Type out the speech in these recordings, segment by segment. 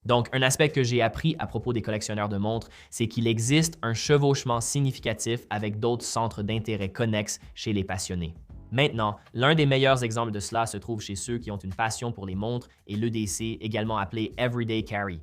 Donc, un aspect que j'ai appris à propos des collectionneurs de montres, c'est qu'il existe un chevauchement significatif avec d'autres centres d'intérêt connexes chez les passionnés. Maintenant, l'un des meilleurs exemples de cela se trouve chez ceux qui ont une passion pour les montres et l'EDC, également appelé Everyday Carry.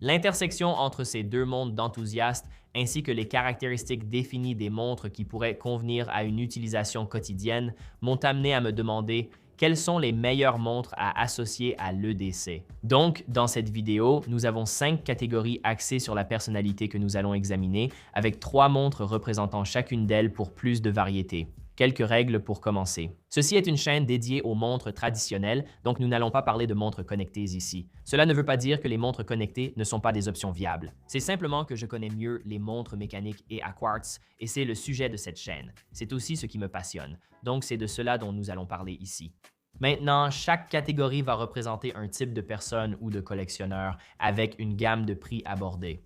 L'intersection entre ces deux mondes d'enthousiastes ainsi que les caractéristiques définies des montres qui pourraient convenir à une utilisation quotidienne m'ont amené à me demander quelles sont les meilleures montres à associer à l'EDC. Donc, dans cette vidéo, nous avons 5 catégories axées sur la personnalité que nous allons examiner, avec 3 montres représentant chacune d'elles pour plus de variété. Quelques règles pour commencer. Ceci est une chaîne dédiée aux montres traditionnelles, donc nous n'allons pas parler de montres connectées ici. Cela ne veut pas dire que les montres connectées ne sont pas des options viables. C'est simplement que je connais mieux les montres mécaniques et à quartz, et c'est le sujet de cette chaîne. C'est aussi ce qui me passionne, donc c'est de cela dont nous allons parler ici. Maintenant, chaque catégorie va représenter un type de personne ou de collectionneur avec une gamme de prix abordée.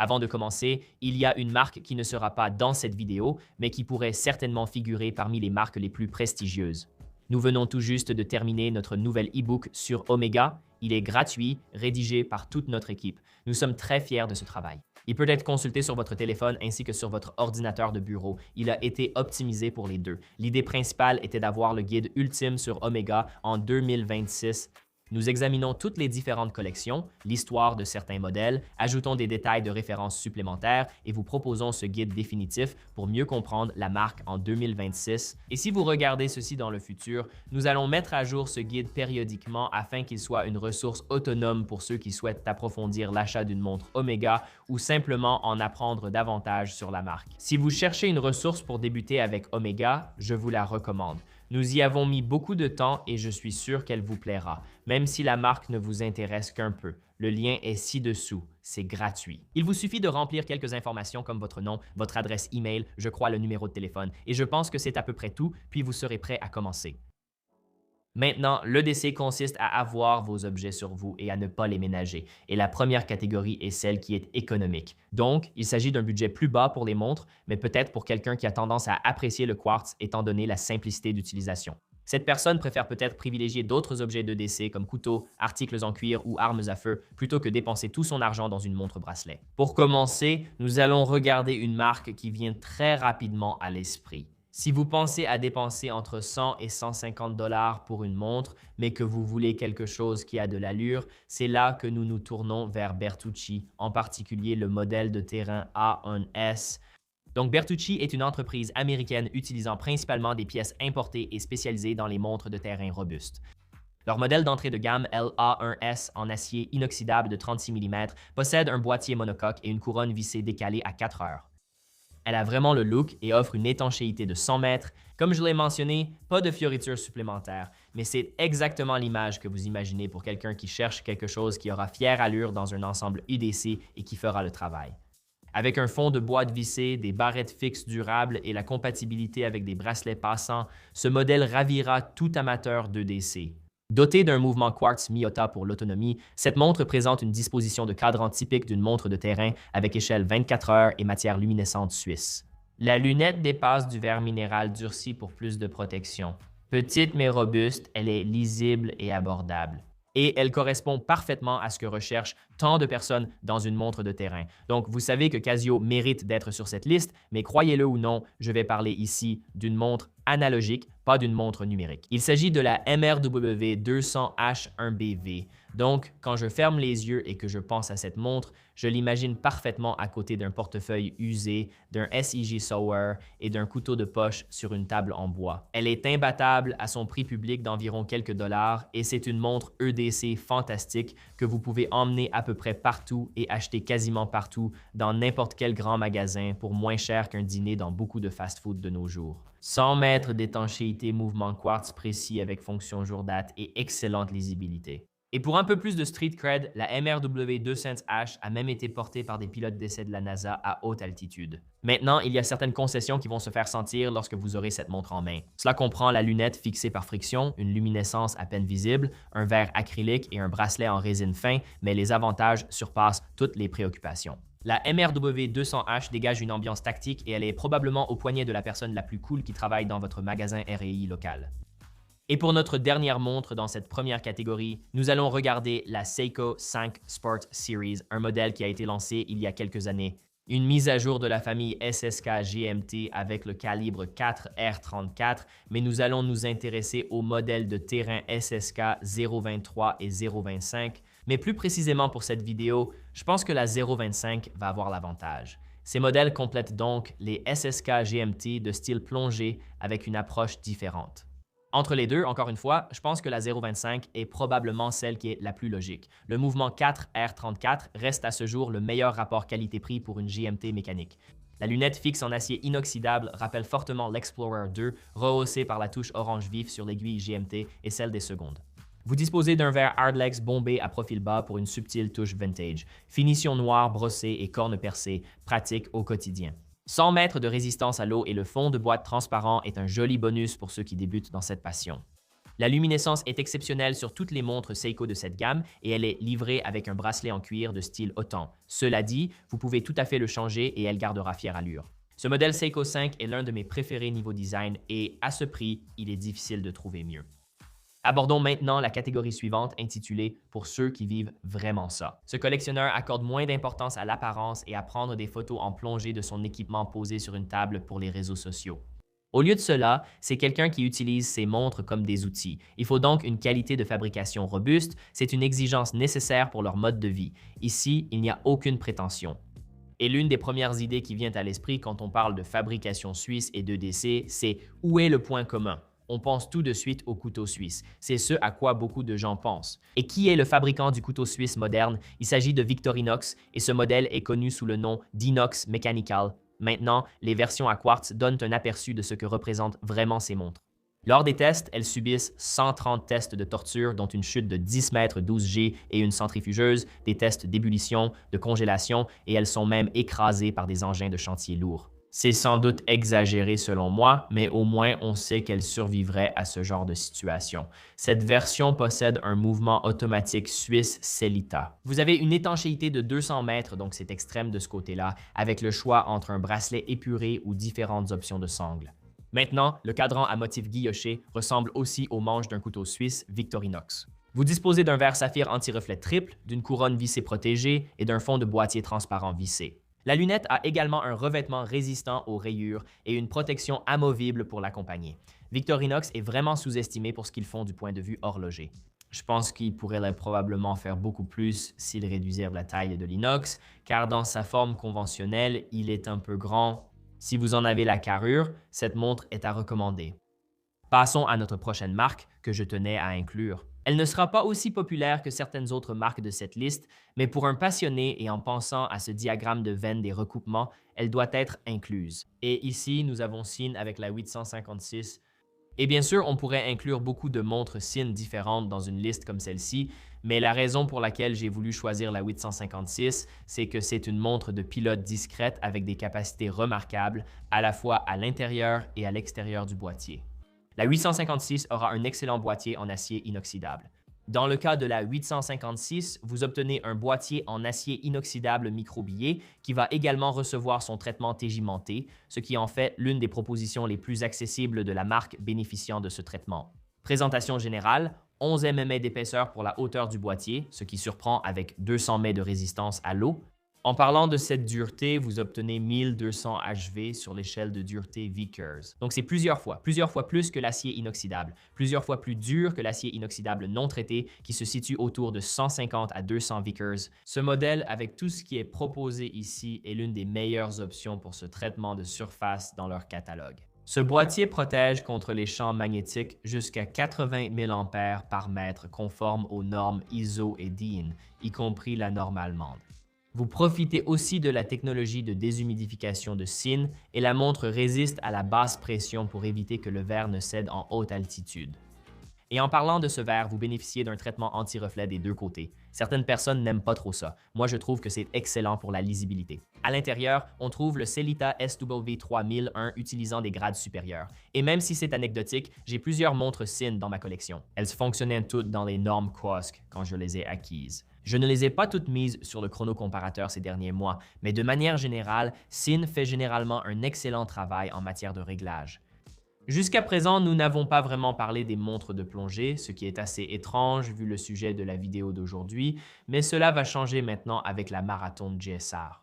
Avant de commencer, il y a une marque qui ne sera pas dans cette vidéo, mais qui pourrait certainement figurer parmi les marques les plus prestigieuses. Nous venons tout juste de terminer notre nouvel e-book sur Omega. Il est gratuit, rédigé par toute notre équipe. Nous sommes très fiers de ce travail. Il peut être consulté sur votre téléphone ainsi que sur votre ordinateur de bureau. Il a été optimisé pour les deux. L'idée principale était d'avoir le guide ultime sur Omega en 2026. Nous examinons toutes les différentes collections, l'histoire de certains modèles, ajoutons des détails de référence supplémentaires et vous proposons ce guide définitif pour mieux comprendre la marque en 2026. Et si vous regardez ceci dans le futur, nous allons mettre à jour ce guide périodiquement afin qu'il soit une ressource autonome pour ceux qui souhaitent approfondir l'achat d'une montre Omega ou simplement en apprendre davantage sur la marque. Si vous cherchez une ressource pour débuter avec Omega, je vous la recommande. Nous y avons mis beaucoup de temps et je suis sûr qu'elle vous plaira, même si la marque ne vous intéresse qu'un peu. Le lien est ci-dessous, c'est gratuit. Il vous suffit de remplir quelques informations comme votre nom, votre adresse email, je crois le numéro de téléphone, et je pense que c'est à peu près tout, puis vous serez prêt à commencer. Maintenant, l'EDC consiste à avoir vos objets sur vous et à ne pas les ménager. Et la première catégorie est celle qui est économique. Donc, il s'agit d'un budget plus bas pour les montres, mais peut-être pour quelqu'un qui a tendance à apprécier le quartz étant donné la simplicité d'utilisation. Cette personne préfère peut-être privilégier d'autres objets d'EDC comme couteaux, articles en cuir ou armes à feu plutôt que dépenser tout son argent dans une montre bracelet. Pour commencer, nous allons regarder une marque qui vient très rapidement à l'esprit. Si vous pensez à dépenser entre 100 et 150 $ pour une montre, mais que vous voulez quelque chose qui a de l'allure, c'est là que nous nous tournons vers Bertucci, en particulier le modèle de terrain A1S. Donc, Bertucci est une entreprise américaine utilisant principalement des pièces importées et spécialisées dans les montres de terrain robustes. Leur modèle d'entrée de gamme LA1S en acier inoxydable de 36 mm possède un boîtier monocoque et une couronne vissée décalée à 4 heures. Elle a vraiment le look et offre une étanchéité de 100 mètres. Comme je l'ai mentionné, pas de fioritures supplémentaires, mais c'est exactement l'image que vous imaginez pour quelqu'un qui cherche quelque chose qui aura fière allure dans un ensemble UDC et qui fera le travail. Avec un fond de boîte vissée, des barrettes fixes durables et la compatibilité avec des bracelets passants, ce modèle ravira tout amateur d'EDC. Dotée d'un mouvement quartz Miyota pour l'autonomie, cette montre présente une disposition de cadran typique d'une montre de terrain avec échelle 24 heures et matière luminescente suisse. La lunette dépasse du verre minéral durci pour plus de protection. Petite mais robuste, elle est lisible et abordable. Et elle correspond parfaitement à ce que recherchent tant de personnes dans une montre de terrain. Donc, vous savez que Casio mérite d'être sur cette liste, mais croyez-le ou non, je vais parler ici d'une montre analogique, pas d'une montre numérique. Il s'agit de la MRW 200H1BV. Donc, quand je ferme les yeux et que je pense à cette montre, je l'imagine parfaitement à côté d'un portefeuille usé, d'un SIG Sauer et d'un couteau de poche sur une table en bois. Elle est imbattable à son prix public d'environ quelques dollars et c'est une montre EDC fantastique que vous pouvez emmener à peu près partout et acheter quasiment partout dans n'importe quel grand magasin pour moins cher qu'un dîner dans beaucoup de fast-food de nos jours. 100 mètres d'étanchéité mouvement quartz précis avec fonction jour date et excellente lisibilité. Et pour un peu plus de street cred, la MRW 200H a même été portée par des pilotes d'essai de la NASA à haute altitude. Maintenant, il y a certaines concessions qui vont se faire sentir lorsque vous aurez cette montre en main. Cela comprend la lunette fixée par friction, une luminescence à peine visible, un verre acrylique et un bracelet en résine fin, mais les avantages surpassent toutes les préoccupations. La MRW 200H dégage une ambiance tactique et elle est probablement au poignet de la personne la plus cool qui travaille dans votre magasin REI local. Et pour notre dernière montre dans cette première catégorie, nous allons regarder la Seiko 5 Sport Series, un modèle qui a été lancé il y a quelques années. Une mise à jour de la famille SSK GMT avec le calibre 4R34, mais nous allons nous intéresser au modèle de terrain SSK 023 et 025. Mais plus précisément pour cette vidéo, je pense que la 025 va avoir l'avantage. Ces modèles complètent donc les SSK GMT de style plongé avec une approche différente. Entre les deux, encore une fois, je pense que la 0.25 est probablement celle qui est la plus logique. Le mouvement 4R34 reste à ce jour le meilleur rapport qualité-prix pour une GMT mécanique. La lunette fixe en acier inoxydable rappelle fortement l'Explorer 2, rehaussée par la touche orange vif sur l'aiguille GMT et celle des secondes. Vous disposez d'un verre Hardlex bombé à profil bas pour une subtile touche vintage. Finition noire brossée et cornes percées, pratique au quotidien. 100 mètres de résistance à l'eau et le fond de boîte transparent est un joli bonus pour ceux qui débutent dans cette passion. La luminescence est exceptionnelle sur toutes les montres Seiko de cette gamme et elle est livrée avec un bracelet en cuir de style autant. Cela dit, vous pouvez tout à fait le changer et elle gardera fière allure. Ce modèle Seiko 5 est l'un de mes préférés niveau design et à ce prix, il est difficile de trouver mieux. Abordons maintenant la catégorie suivante intitulée « Pour ceux qui vivent vraiment ça ». Ce collectionneur accorde moins d'importance à l'apparence et à prendre des photos en plongée de son équipement posé sur une table pour les réseaux sociaux. Au lieu de cela, c'est quelqu'un qui utilise ses montres comme des outils. Il faut donc une qualité de fabrication robuste, c'est une exigence nécessaire pour leur mode de vie. Ici, il n'y a aucune prétention. Et l'une des premières idées qui vient à l'esprit quand on parle de fabrication suisse et d'EDC, c'est « où est le point commun ?» On pense tout de suite au couteau suisse. C'est ce à quoi beaucoup de gens pensent. Et qui est le fabricant du couteau suisse moderne? Il s'agit de Victorinox et ce modèle est connu sous le nom d'Inox Mechanical. Maintenant, les versions à quartz donnent un aperçu de ce que représentent vraiment ces montres. Lors des tests, elles subissent 130 tests de torture, dont une chute de 10 mètres 12G et une centrifugeuse, des tests d'ébullition, de congélation, et elles sont même écrasées par des engins de chantier lourds. C'est sans doute exagéré selon moi, mais au moins on sait qu'elle survivrait à ce genre de situation. Cette version possède un mouvement automatique suisse Celita. Vous avez une étanchéité de 200 mètres, donc c'est extrême de ce côté-là, avec le choix entre un bracelet épuré ou différentes options de sangle. Maintenant, le cadran à motif guilloché ressemble aussi au manche d'un couteau suisse Victorinox. Vous disposez d'un verre saphir anti-reflet triple, d'une couronne vissée protégée et d'un fond de boîtier transparent vissé. La lunette a également un revêtement résistant aux rayures et une protection amovible pour l'accompagner. Victorinox est vraiment sous-estimé pour ce qu'ils font du point de vue horloger. Je pense qu'ils pourraient probablement faire beaucoup plus s'ils réduisirent la taille de l'inox, car dans sa forme conventionnelle, il est un peu grand. Si vous en avez la carrure, cette montre est à recommander. Passons à notre prochaine marque que je tenais à inclure. Elle ne sera pas aussi populaire que certaines autres marques de cette liste, mais pour un passionné et en pensant à ce diagramme de veine des recoupements, elle doit être incluse. Et ici, nous avons Sinn avec la 856. Et bien sûr, on pourrait inclure beaucoup de montres Sinn différentes dans une liste comme celle-ci, mais la raison pour laquelle j'ai voulu choisir la 856, c'est que c'est une montre de pilote discrète avec des capacités remarquables, à la fois à l'intérieur et à l'extérieur du boîtier. La 856 aura un excellent boîtier en acier inoxydable. Dans le cas de la 856, vous obtenez un boîtier en acier inoxydable microbillet qui va également recevoir son traitement tégimenté, ce qui en fait l'une des propositions les plus accessibles de la marque bénéficiant de ce traitement. Présentation générale, 11 mm d'épaisseur pour la hauteur du boîtier, ce qui surprend avec 200 mètres de résistance à l'eau. En parlant de cette dureté, vous obtenez 1200 HV sur l'échelle de dureté Vickers. Donc c'est plusieurs fois plus que l'acier inoxydable, plusieurs fois plus dur que l'acier inoxydable non traité qui se situe autour de 150 à 200 Vickers. Ce modèle, avec tout ce qui est proposé ici, est l'une des meilleures options pour ce traitement de surface dans leur catalogue. Ce boîtier protège contre les champs magnétiques jusqu'à 80 000 A par mètre conforme aux normes ISO et DIN, y compris la norme allemande. Vous profitez aussi de la technologie de déshumidification de Sinn et la montre résiste à la basse pression pour éviter que le verre ne cède en haute altitude. Et en parlant de ce verre, vous bénéficiez d'un traitement anti-reflet des deux côtés. Certaines personnes n'aiment pas trop ça. Moi, je trouve que c'est excellent pour la lisibilité. À l'intérieur, on trouve le Celita SW3001 utilisant des grades supérieurs. Et même si c'est anecdotique, j'ai plusieurs montres Sinn dans ma collection. Elles fonctionnaient toutes dans les normes QOSC quand je les ai acquises. Je ne les ai pas toutes mises sur le chronocomparateur ces derniers mois, mais de manière générale, Sinn fait généralement un excellent travail en matière de réglage. Jusqu'à présent, nous n'avons pas vraiment parlé des montres de plongée, ce qui est assez étrange vu le sujet de la vidéo d'aujourd'hui, mais cela va changer maintenant avec la Marathon GSR.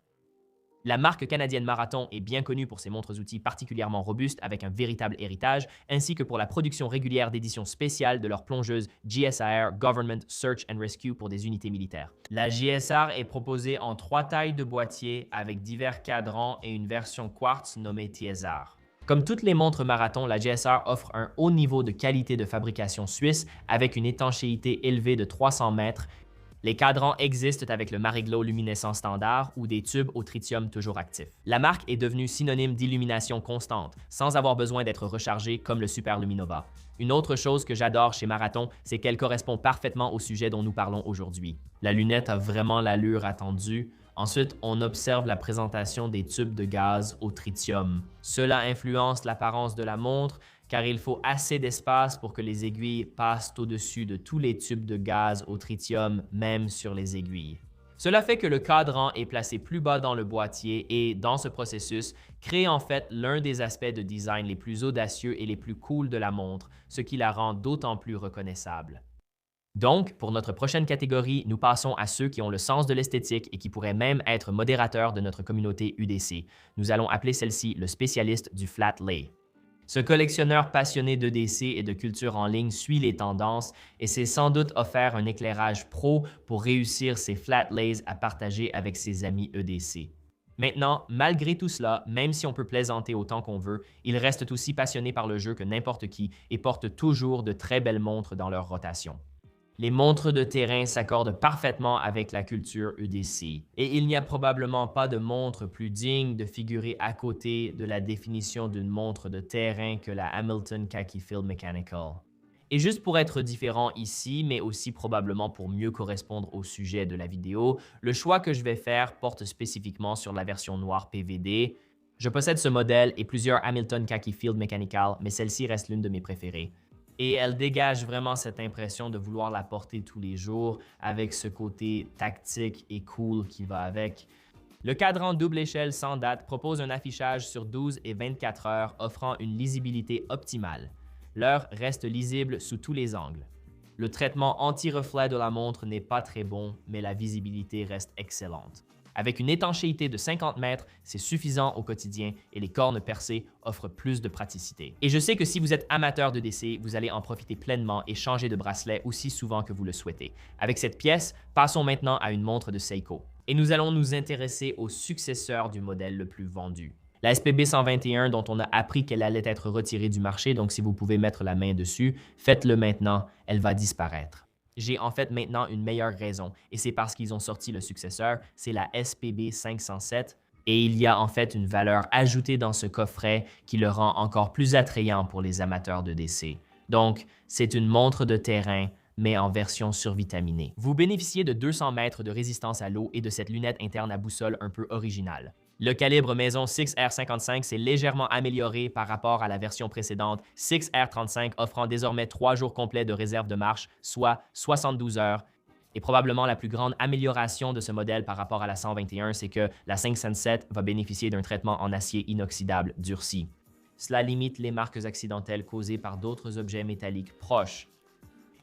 La marque canadienne Marathon est bien connue pour ses montres-outils particulièrement robustes avec un véritable héritage, ainsi que pour la production régulière d'éditions spéciales de leurs plongeuses GSR Government Search and Rescue pour des unités militaires. La GSR est proposée en 3 tailles de boîtier avec divers cadrans et une version quartz nommée TSR. Comme toutes les montres Marathon, la GSR offre un haut niveau de qualité de fabrication suisse avec une étanchéité élevée de 300 mètres. Les cadrans existent avec le Mariglo luminescent standard ou des tubes au tritium toujours actifs. La marque est devenue synonyme d'illumination constante, sans avoir besoin d'être rechargée comme le Super Luminova. Une autre chose que j'adore chez Marathon, c'est qu'elle correspond parfaitement au sujet dont nous parlons aujourd'hui. La lunette a vraiment l'allure attendue. Ensuite, on observe la présentation des tubes de gaz au tritium. Cela influence l'apparence de la montre, car il faut assez d'espace pour que les aiguilles passent au-dessus de tous les tubes de gaz au tritium, même sur les aiguilles. Cela fait que le cadran est placé plus bas dans le boîtier et, dans ce processus, crée en fait l'un des aspects de design les plus audacieux et les plus cool de la montre, ce qui la rend d'autant plus reconnaissable. Donc, pour notre prochaine catégorie, nous passons à ceux qui ont le sens de l'esthétique et qui pourraient même être modérateurs de notre communauté UDC. Nous allons appeler celle-ci le spécialiste du flat lay. Ce collectionneur passionné d'EDC et de culture en ligne suit les tendances et s'est sans doute offert un éclairage pro pour réussir ses flat lays à partager avec ses amis EDC. Maintenant, malgré tout cela, même si on peut plaisanter autant qu'on veut, il reste aussi passionné par le jeu que n'importe qui et porte toujours de très belles montres dans leur rotation. Les montres de terrain s'accordent parfaitement avec la culture EDC, et il n'y a probablement pas de montre plus digne de figurer à côté de la définition d'une montre de terrain que la Hamilton Khaki Field Mechanical. Et juste pour être différent ici, mais aussi probablement pour mieux correspondre au sujet de la vidéo, le choix que je vais faire porte spécifiquement sur la version noire PVD. Je possède ce modèle et plusieurs Hamilton Khaki Field Mechanical, mais celle-ci reste l'une de mes préférées. Et elle dégage vraiment cette impression de vouloir la porter tous les jours avec ce côté tactique et cool qui va avec. Le cadran double échelle sans date propose un affichage sur 12 et 24 heures offrant une lisibilité optimale. L'heure reste lisible sous tous les angles. Le traitement anti-reflet de la montre n'est pas très bon, mais la visibilité reste excellente. Avec une étanchéité de 50 mètres, c'est suffisant au quotidien et les cornes percées offrent plus de praticité. Et je sais que si vous êtes amateur de DC, vous allez en profiter pleinement et changer de bracelet aussi souvent que vous le souhaitez. Avec cette pièce, passons maintenant à une montre de Seiko. Et nous allons nous intéresser au successeur du modèle le plus vendu. La SPB 121 dont on a appris qu'elle allait être retirée du marché, donc si vous pouvez mettre la main dessus, faites-le maintenant, elle va disparaître. J'ai en fait maintenant une meilleure raison, et c'est parce qu'ils ont sorti le successeur, c'est la SPB 507, et il y a en fait une valeur ajoutée dans ce coffret qui le rend encore plus attrayant pour les amateurs de DC. Donc, c'est une montre de terrain, mais en version survitaminée. Vous bénéficiez de 200 mètres de résistance à l'eau et de cette lunette interne à boussole un peu originale. Le calibre maison 6R55 s'est légèrement amélioré par rapport à la version précédente 6R35 offrant désormais 3 jours complets de réserve de marche, soit 72 heures. Et probablement la plus grande amélioration de ce modèle par rapport à la 121, c'est que la 507 va bénéficier d'un traitement en acier inoxydable durci. Cela limite les marques accidentelles causées par d'autres objets métalliques proches.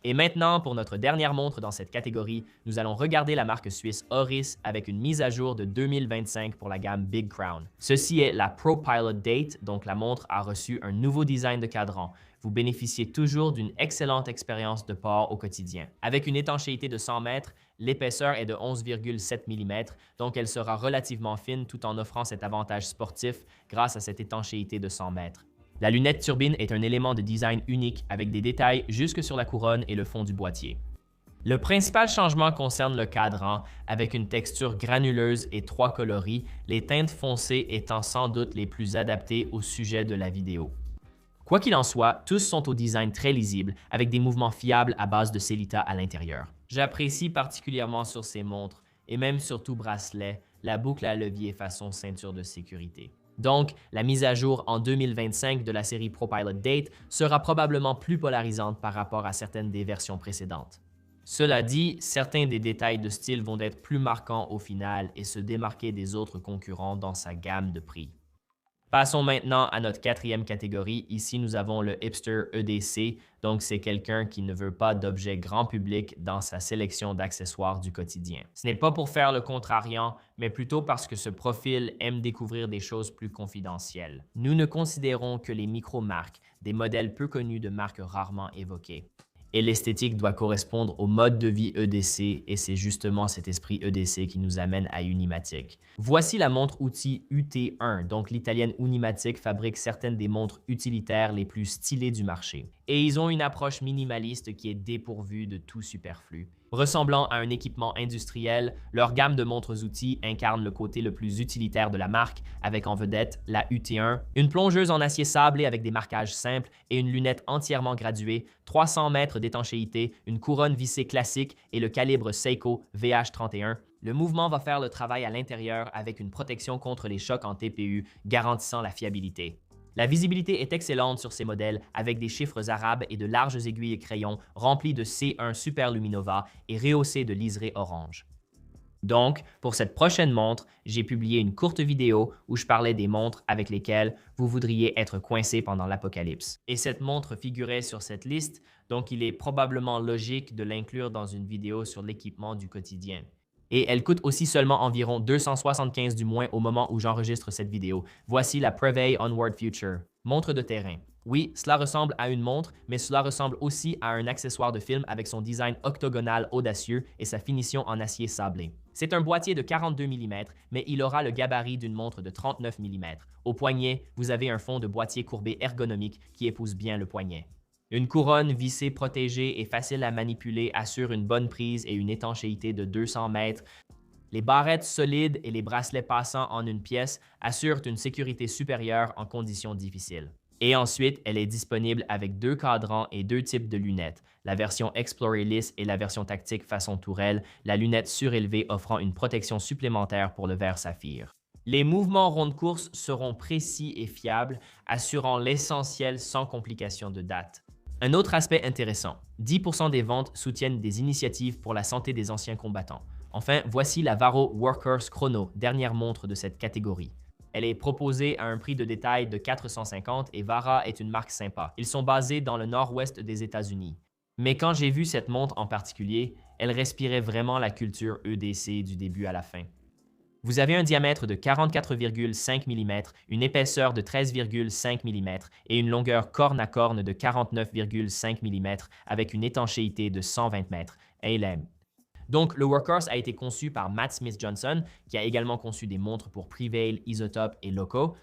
Et maintenant, pour notre dernière montre dans cette catégorie, nous allons regarder la marque suisse Oris avec une mise à jour de 2025 pour la gamme Big Crown. Ceci est la ProPilot Date, donc la montre a reçu un nouveau design de cadran. Vous bénéficiez toujours d'une excellente expérience de port au quotidien. Avec une étanchéité de 100 mètres, l'épaisseur est de 11,7 mm, donc elle sera relativement fine tout en offrant cet avantage sportif grâce à cette étanchéité de 100 mètres. La lunette turbine est un élément de design unique avec des détails jusque sur la couronne et le fond du boîtier. Le principal changement concerne le cadran, avec une texture granuleuse et 3 coloris, les teintes foncées étant sans doute les plus adaptées au sujet de la vidéo. Quoi qu'il en soit, tous sont au design très lisible, avec des mouvements fiables à base de Cellita à l'intérieur. J'apprécie particulièrement sur ces montres, et même sur tout bracelet, la boucle à levier façon ceinture de sécurité. Donc, la mise à jour en 2025 de la série ProPilot Date sera probablement plus polarisante par rapport à certaines des versions précédentes. Cela dit, certains des détails de style vont être plus marquants au final et se démarquer des autres concurrents dans sa gamme de prix. Passons maintenant à notre quatrième catégorie. Ici, nous avons le hipster EDC. Donc, c'est quelqu'un qui ne veut pas d'objets grand public dans sa sélection d'accessoires du quotidien. Ce n'est pas pour faire le contrariant, mais plutôt parce que ce profil aime découvrir des choses plus confidentielles. Nous ne considérons que les micro-marques, des modèles peu connus de marques rarement évoquées. Et l'esthétique doit correspondre au mode de vie EDC et c'est justement cet esprit EDC qui nous amène à Unimatic. Voici la montre-outil UT1, donc l'italienne Unimatic fabrique certaines des montres utilitaires les plus stylées du marché. Et ils ont une approche minimaliste qui est dépourvue de tout superflu. Ressemblant à un équipement industriel, leur gamme de montres-outils incarne le côté le plus utilitaire de la marque, avec en vedette la UT1, une plongeuse en acier sablé avec des marquages simples et une lunette entièrement graduée, 300 mètres d'étanchéité, une couronne vissée classique et le calibre Seiko VH31. Le mouvement va faire le travail à l'intérieur avec une protection contre les chocs en TPU, garantissant la fiabilité. La visibilité est excellente sur ces modèles avec des chiffres arabes et de larges aiguilles et crayons remplis de C1 Superluminova et rehaussés de liseré orange. Donc, pour cette prochaine montre, j'ai publié une courte vidéo où je parlais des montres avec lesquelles vous voudriez être coincé pendant l'apocalypse. Et cette montre figurait sur cette liste, donc il est probablement logique de l'inclure dans une vidéo sur l'équipement du quotidien. Et elle coûte aussi seulement environ 275 du moins au moment où j'enregistre cette vidéo. Voici la Prevey Onward Future. Montre de terrain. Oui, cela ressemble à une montre, mais cela ressemble aussi à un accessoire de film avec son design octogonal audacieux et sa finition en acier sablé. C'est un boîtier de 42 mm, mais il aura le gabarit d'une montre de 39 mm. Au poignet, vous avez un fond de boîtier courbé ergonomique qui épouse bien le poignet. Une couronne vissée protégée et facile à manipuler assure une bonne prise et une étanchéité de 200 mètres. Les barrettes solides et les bracelets passants en une pièce assurent une sécurité supérieure en conditions difficiles. Et ensuite, elle est disponible avec 2 cadrans et 2 types de lunettes, la version Explorer lisse et la version tactique façon tourelle, la lunette surélevée offrant une protection supplémentaire pour le verre saphir. Les mouvements ronds de course seront précis et fiables, assurant l'essentiel sans complications de date. Un autre aspect intéressant, 10% des ventes soutiennent des initiatives pour la santé des anciens combattants. Enfin, voici la Varro Workhorse Chrono, dernière montre de cette catégorie. Elle est proposée à un prix de détail de 450 et Vara est une marque sympa. Ils sont basés dans le nord-ouest des États-Unis. Mais quand j'ai vu cette montre en particulier, elle respirait vraiment la culture EDC du début à la fin. Vous avez un diamètre de 44,5 mm, une épaisseur de 13,5 mm et une longueur corne à corne de 49,5 mm avec une étanchéité de 120 mètres. Donc, le Workhorse a été conçu par Matt Smith Johnson, qui a également conçu des montres pour Prevail, Isotope et Loco.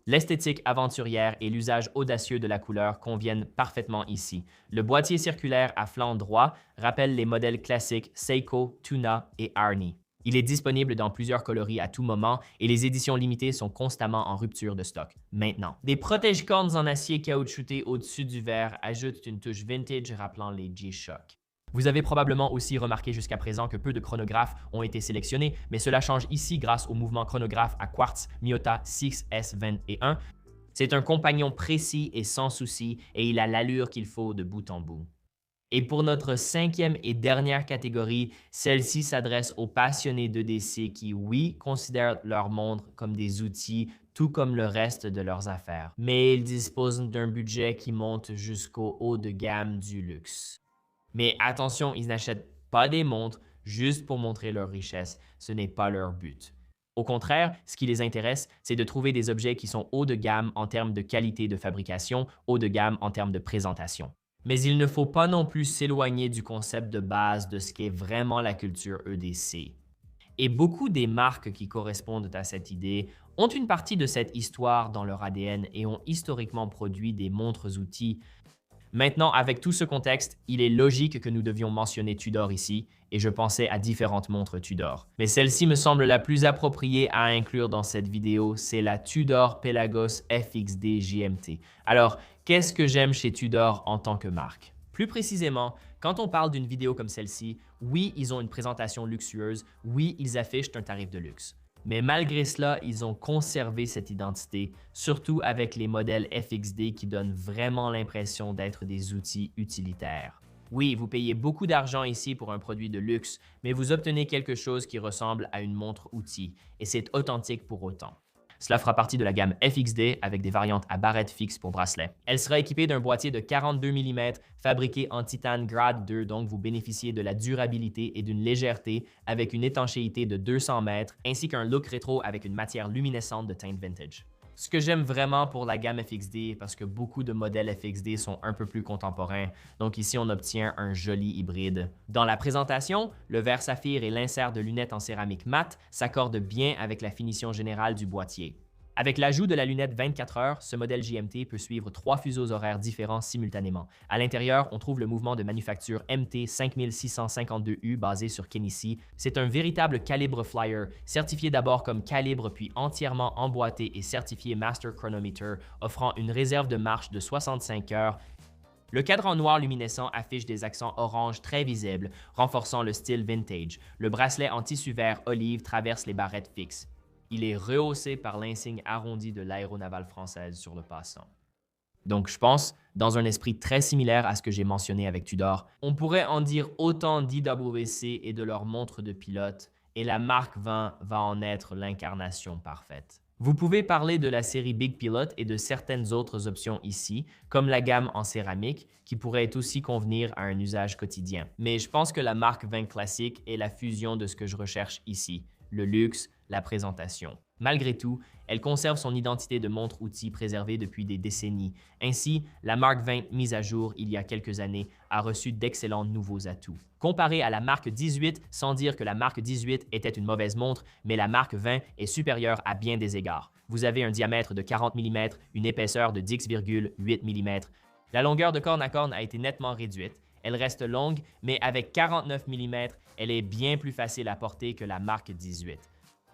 L'esthétique aventurière et l'usage audacieux de la couleur conviennent parfaitement ici. Le boîtier circulaire à flanc droit rappelle les modèles classiques Seiko, Tuna et Arnie. Il est disponible dans plusieurs coloris à tout moment et les éditions limitées sont constamment en rupture de stock. Maintenant, des protège-cornes en acier caoutchouté au-dessus du verre ajoutent une touche vintage rappelant les G-Shock. Vous avez probablement aussi remarqué jusqu'à présent que peu de chronographes ont été sélectionnés, mais cela change ici grâce au mouvement chronographe à quartz Miyota 6S21. C'est un compagnon précis et sans souci et il a l'allure qu'il faut de bout en bout. Et pour notre cinquième et dernière catégorie, celle-ci s'adresse aux passionnés d'EDC qui, oui, considèrent leurs montres comme des outils, tout comme le reste de leurs affaires. Mais ils disposent d'un budget qui monte jusqu'au haut de gamme du luxe. Mais attention, ils n'achètent pas des montres juste pour montrer leur richesse, ce n'est pas leur but. Au contraire, ce qui les intéresse, c'est de trouver des objets qui sont haut de gamme en termes de qualité de fabrication, haut de gamme en termes de présentation. Mais il ne faut pas non plus s'éloigner du concept de base de ce qu'est vraiment la culture EDC. Et beaucoup des marques qui correspondent à cette idée ont une partie de cette histoire dans leur ADN et ont historiquement produit des montres-outils. Maintenant, avec tout ce contexte, il est logique que nous devions mentionner Tudor ici, et je pensais à différentes montres Tudor. Mais celle-ci me semble la plus appropriée à inclure dans cette vidéo, c'est la Tudor Pelagos FXD GMT. Alors, qu'est-ce que j'aime chez Tudor en tant que marque? Plus précisément, quand on parle d'une vidéo comme celle-ci, oui, ils ont une présentation luxueuse, oui, ils affichent un tarif de luxe. Mais malgré cela, ils ont conservé cette identité, surtout avec les modèles FXD qui donnent vraiment l'impression d'être des outils utilitaires. Oui, vous payez beaucoup d'argent ici pour un produit de luxe, mais vous obtenez quelque chose qui ressemble à une montre-outil, et c'est authentique pour autant. Cela fera partie de la gamme FXD avec des variantes à barrette fixe pour bracelet. Elle sera équipée d'un boîtier de 42 mm fabriqué en titane grade 2, donc vous bénéficiez de la durabilité et d'une légèreté avec une étanchéité de 200 mètres ainsi qu'un look rétro avec une matière luminescente de teinte vintage. Ce que j'aime vraiment pour la gamme FXD, parce que beaucoup de modèles FXD sont un peu plus contemporains, donc ici on obtient un joli hybride. Dans la présentation, le verre saphir et l'insert de lunettes en céramique mat s'accordent bien avec la finition générale du boîtier. Avec l'ajout de la lunette 24 heures, ce modèle JMT peut suivre 3 fuseaux horaires différents simultanément. À l'intérieur, on trouve le mouvement de manufacture MT 5652U basé sur Kenissi. C'est un véritable calibre flyer, certifié d'abord comme calibre puis entièrement emboîté et certifié Master Chronometer, offrant une réserve de marche de 65 heures. Le cadran noir luminescent affiche des accents orange très visibles, renforçant le style vintage. Le bracelet en tissu vert olive traverse les barrettes fixes. Il est rehaussé par l'insigne arrondi de l'Aéronavale française sur le passant. Donc je pense, dans un esprit très similaire à ce que j'ai mentionné avec Tudor, on pourrait en dire autant d'IWC et de leurs montres de pilote, et la Mark 20 va en être l'incarnation parfaite. Vous pouvez parler de la série Big Pilot et de certaines autres options ici, comme la gamme en céramique, qui pourrait aussi convenir à un usage quotidien. Mais je pense que la Mark 20 classique est la fusion de ce que je recherche ici, le luxe, la présentation. Malgré tout, elle conserve son identité de montre-outil préservée depuis des décennies. Ainsi, la Mark 20 mise à jour il y a quelques années a reçu d'excellents nouveaux atouts. Comparée à la Mark 18, sans dire que la Mark 18 était une mauvaise montre, mais la Mark 20 est supérieure à bien des égards. Vous avez un diamètre de 40 mm, une épaisseur de 10,8 mm. La longueur de corne à corne a été nettement réduite. Elle reste longue, mais avec 49 mm, elle est bien plus facile à porter que la Mark 18.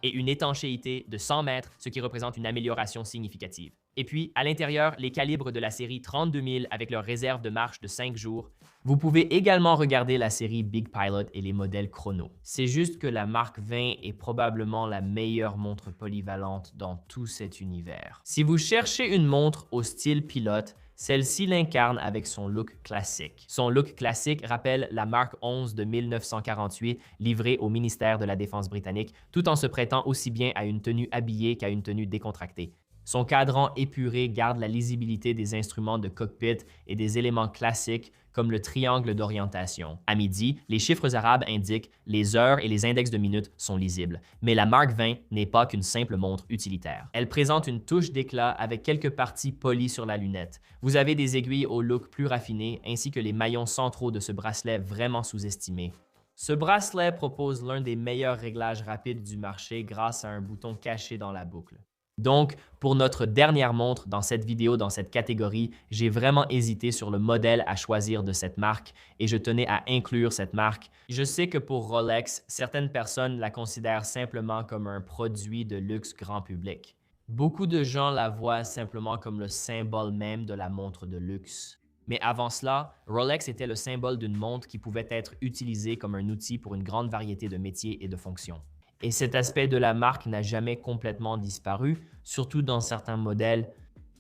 Et une étanchéité de 100 mètres, ce qui représente une amélioration significative. Et puis, à l'intérieur, les calibres de la série 32 000 avec leur réserve de marche de 5 jours. Vous pouvez également regarder la série Big Pilot et les modèles chrono. C'est juste que la Mark 20 est probablement la meilleure montre polyvalente dans tout cet univers. Si vous cherchez une montre au style pilote, celle-ci l'incarne avec son look classique. Son look classique rappelle la Mark 11 de 1948 livrée au ministère de la Défense britannique, tout en se prêtant aussi bien à une tenue habillée qu'à une tenue décontractée. Son cadran épuré garde la lisibilité des instruments de cockpit et des éléments classiques comme le triangle d'orientation. À midi, les chiffres arabes indiquent les heures et les index de minutes sont lisibles. Mais la Mark 20 n'est pas qu'une simple montre utilitaire. Elle présente une touche d'éclat avec quelques parties polies sur la lunette. Vous avez des aiguilles au look plus raffiné ainsi que les maillons centraux de ce bracelet vraiment sous-estimé. Ce bracelet propose l'un des meilleurs réglages rapides du marché grâce à un bouton caché dans la boucle. Donc, pour notre dernière montre dans cette vidéo, dans cette catégorie, j'ai vraiment hésité sur le modèle à choisir de cette marque et je tenais à inclure cette marque. Je sais que pour Rolex, certaines personnes la considèrent simplement comme un produit de luxe grand public. Beaucoup de gens la voient simplement comme le symbole même de la montre de luxe. Mais avant cela, Rolex était le symbole d'une montre qui pouvait être utilisée comme un outil pour une grande variété de métiers et de fonctions. Et cet aspect de la marque n'a jamais complètement disparu, surtout dans certains modèles.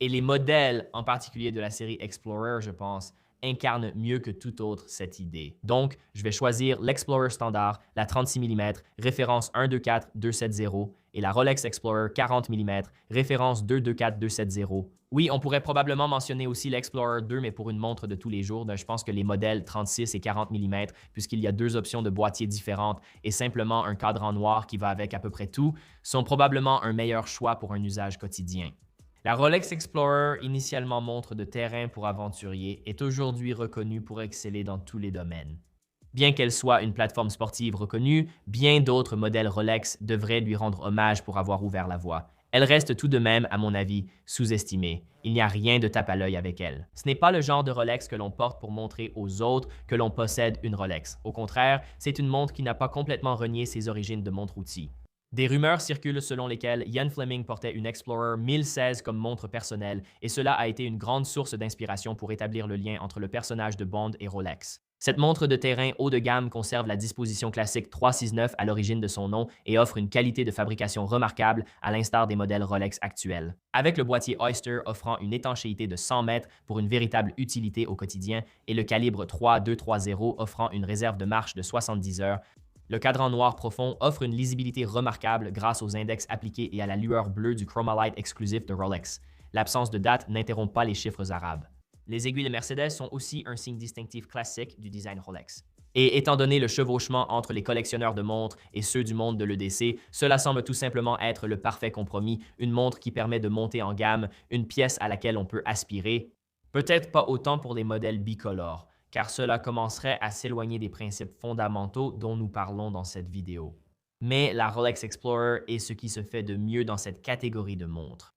Et les modèles, en particulier de la série Explorer, je pense, incarnent mieux que tout autre cette idée. Donc, je vais choisir l'Explorer standard, la 36 mm, référence 124270, et la Rolex Explorer 40 mm, référence 224270. Oui, on pourrait probablement mentionner aussi l'Explorer 2, mais pour une montre de tous les jours, je pense que les modèles 36 et 40 mm, puisqu'il y a deux options de boîtier différentes et simplement un cadran noir qui va avec à peu près tout, sont probablement un meilleur choix pour un usage quotidien. La Rolex Explorer, initialement montre de terrain pour aventuriers, est aujourd'hui reconnue pour exceller dans tous les domaines. Bien qu'elle soit une plateforme sportive reconnue, bien d'autres modèles Rolex devraient lui rendre hommage pour avoir ouvert la voie. Elle reste tout de même, à mon avis, sous-estimée. Il n'y a rien de tape à l'œil avec elle. Ce n'est pas le genre de Rolex que l'on porte pour montrer aux autres que l'on possède une Rolex. Au contraire, c'est une montre qui n'a pas complètement renié ses origines de montre-outil. Des rumeurs circulent selon lesquelles Ian Fleming portait une Explorer 1016 comme montre personnelle, et cela a été une grande source d'inspiration pour établir le lien entre le personnage de Bond et Rolex. Cette montre de terrain haut de gamme conserve la disposition classique 369 à l'origine de son nom et offre une qualité de fabrication remarquable à l'instar des modèles Rolex actuels. Avec le boîtier Oyster offrant une étanchéité de 100 mètres pour une véritable utilité au quotidien et le calibre 3230 offrant une réserve de marche de 70 heures, Le cadran noir profond offre une lisibilité remarquable grâce aux index appliqués et à la lueur bleue du Chromalight exclusif de Rolex. L'absence de date n'interrompt pas les chiffres arabes. Les aiguilles de Mercedes sont aussi un signe distinctif classique du design Rolex. Et étant donné le chevauchement entre les collectionneurs de montres et ceux du monde de l'EDC, cela semble tout simplement être le parfait compromis, une montre qui permet de monter en gamme, une pièce à laquelle on peut aspirer. Peut-être pas autant pour les modèles bicolores, car cela commencerait à s'éloigner des principes fondamentaux dont nous parlons dans cette vidéo. Mais la Rolex Explorer est ce qui se fait de mieux dans cette catégorie de montres.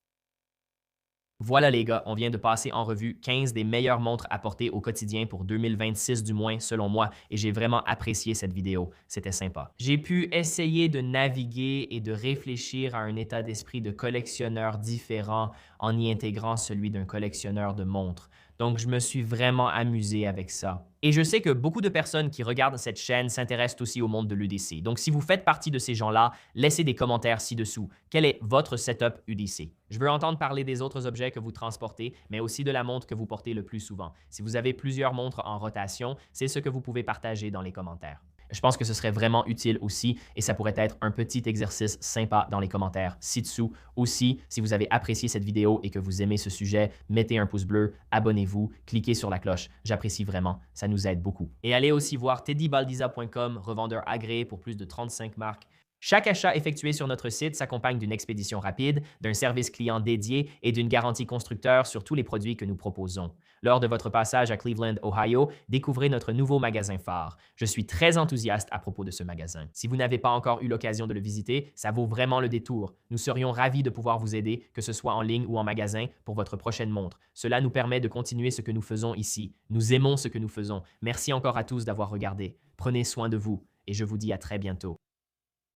Voilà les gars, on vient de passer en revue 15 des meilleures montres à porter au quotidien pour 2026 du moins selon moi et j'ai vraiment apprécié cette vidéo, c'était sympa. J'ai pu essayer de naviguer et de réfléchir à un état d'esprit de collectionneur différent en y intégrant celui d'un collectionneur de montres. Donc, je me suis vraiment amusé avec ça. Et je sais que beaucoup de personnes qui regardent cette chaîne s'intéressent aussi au monde de l'UDC. Donc, si vous faites partie de ces gens-là, laissez des commentaires ci-dessous. Quel est votre setup UDC? Je veux entendre parler des autres objets que vous transportez, mais aussi de la montre que vous portez le plus souvent. Si vous avez plusieurs montres en rotation, c'est ce que vous pouvez partager dans les commentaires. Je pense que ce serait vraiment utile aussi et ça pourrait être un petit exercice sympa dans les commentaires ci-dessous. Aussi, si vous avez apprécié cette vidéo et que vous aimez ce sujet, mettez un pouce bleu, abonnez-vous, cliquez sur la cloche. J'apprécie vraiment, ça nous aide beaucoup. Et allez aussi voir teddybaldiza.com, revendeur agréé pour plus de 35 marques. Chaque achat effectué sur notre site s'accompagne d'une expédition rapide, d'un service client dédié et d'une garantie constructeur sur tous les produits que nous proposons. Lors de votre passage à Cleveland, Ohio, découvrez notre nouveau magasin phare. Je suis très enthousiaste à propos de ce magasin. Si vous n'avez pas encore eu l'occasion de le visiter, ça vaut vraiment le détour. Nous serions ravis de pouvoir vous aider, que ce soit en ligne ou en magasin, pour votre prochaine montre. Cela nous permet de continuer ce que nous faisons ici. Nous aimons ce que nous faisons. Merci encore à tous d'avoir regardé. Prenez soin de vous et je vous dis à très bientôt.